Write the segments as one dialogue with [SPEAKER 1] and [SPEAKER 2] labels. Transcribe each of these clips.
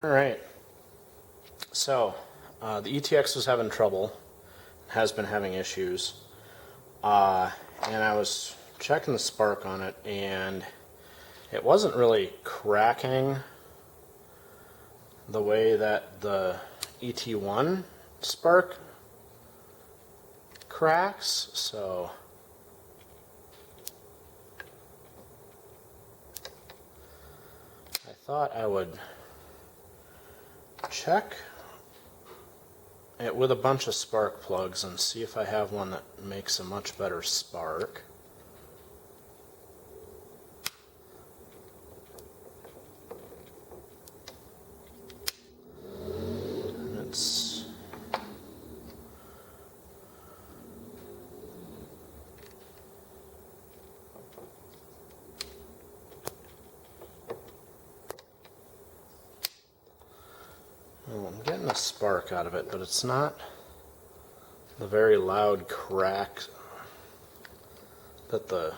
[SPEAKER 1] Alright, so the ETX was having trouble, has been having issues, and I was checking the spark on it, and it wasn't really cracking the way that the ET1 spark cracks, so I thought I would check it with a bunch of spark plugs and see if I have one that makes a much better spark. And it's well, I'm getting a spark out of it, but it's not the very loud crack that the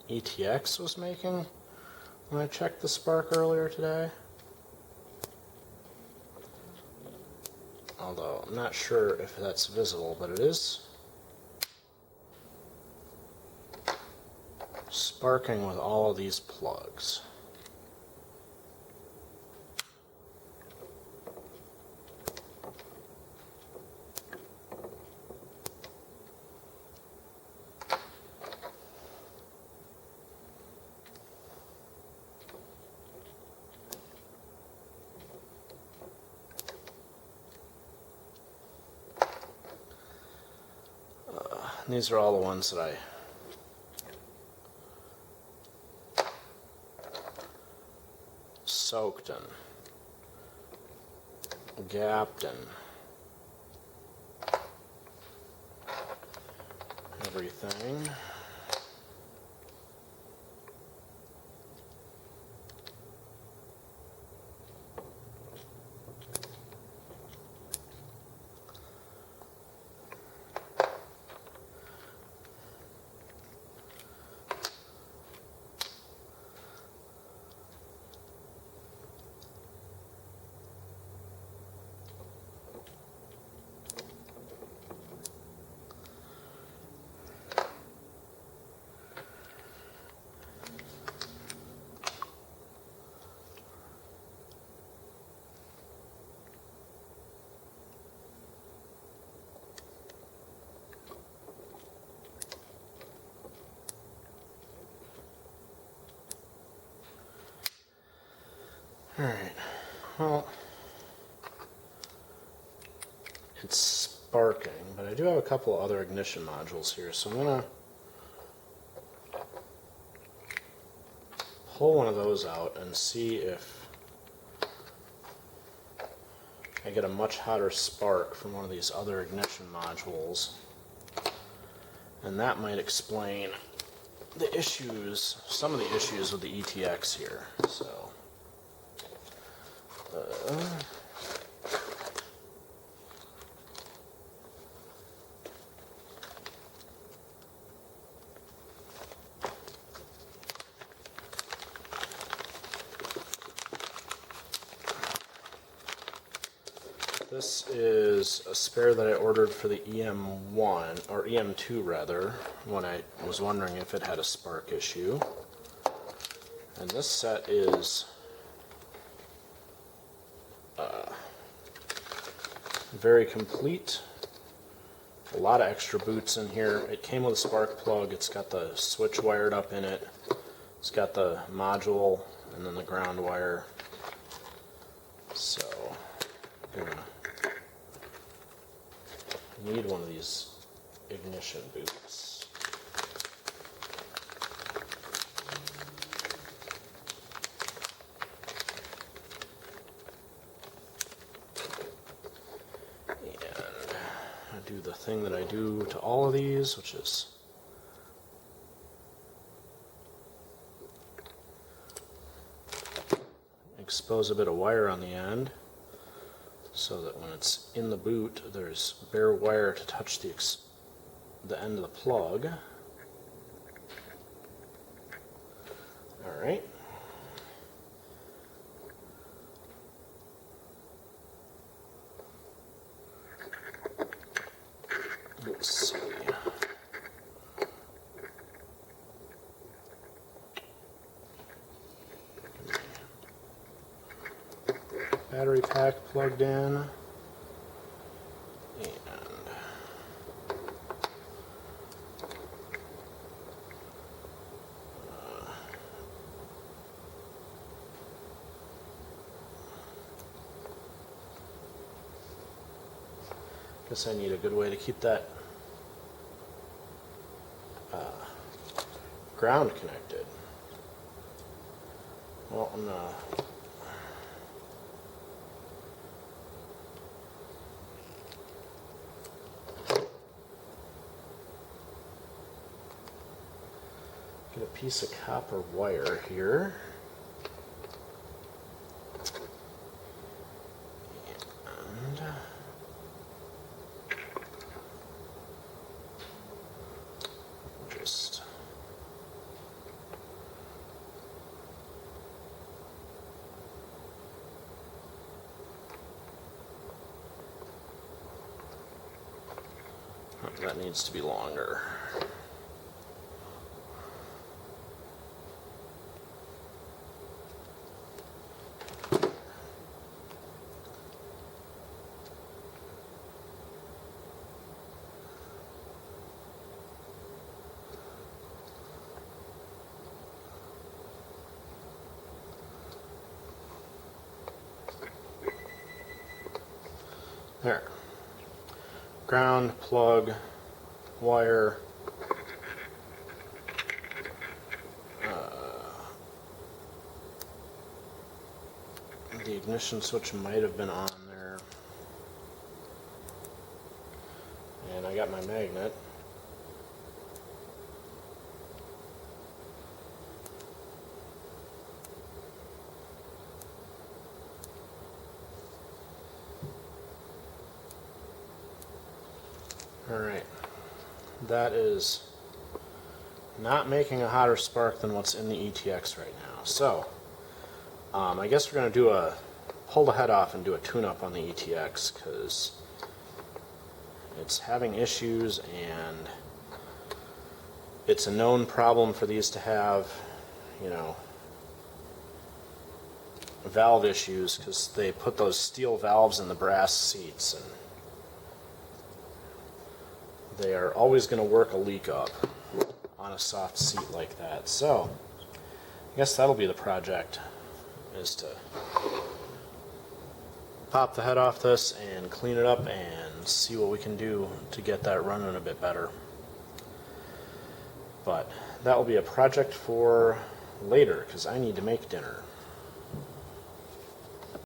[SPEAKER 1] ETX was making when I checked the spark earlier today. Although I'm not sure if that's visible, but it is sparking with all of these plugs. These are all the ones that I soaked and gapped and everything. Alright, well, it's sparking, but I do have a couple of other ignition modules here, so I'm going to pull one of those out and see if I get a much hotter spark from one of these other ignition modules, and that might explain the issues, some of the issues with the ETX here. So this is a spare that I ordered for the EM1, or EM2 rather, when I was wondering if it had a spark issue. And this set is very complete. A lot of extra boots in here. It came with a spark plug. It's got the switch wired up in it. It's got the module and then the ground wire. So I'm gonna need one of these ignition boots. Do the thing that I do to all of these, which is expose a bit of wire on the end so that when it's in the boot there's bare wire to touch the end of the plug. Alright. Let's see. Battery pack plugged in. And guess I need a good way to keep that ground connected. Well, I'm gonna get a piece of copper wire here. And just that needs to be longer. There. Ground, plug, wire, the ignition switch might have been on there, and I got my magnet. Alright, that is not making a hotter spark than what's in the ETX right now. So, I guess we're going to do pull the head off and do a tune-up on the ETX, because it's having issues, and it's a known problem for these to have, you know, valve issues, because they put those steel valves in the brass seats, and they are always going to work a leak up on a soft seat like that. So, I guess that'll be the project, is to pop the head off this and clean it up and see what we can do to get that running a bit better. But that will be a project for later, because I need to make dinner.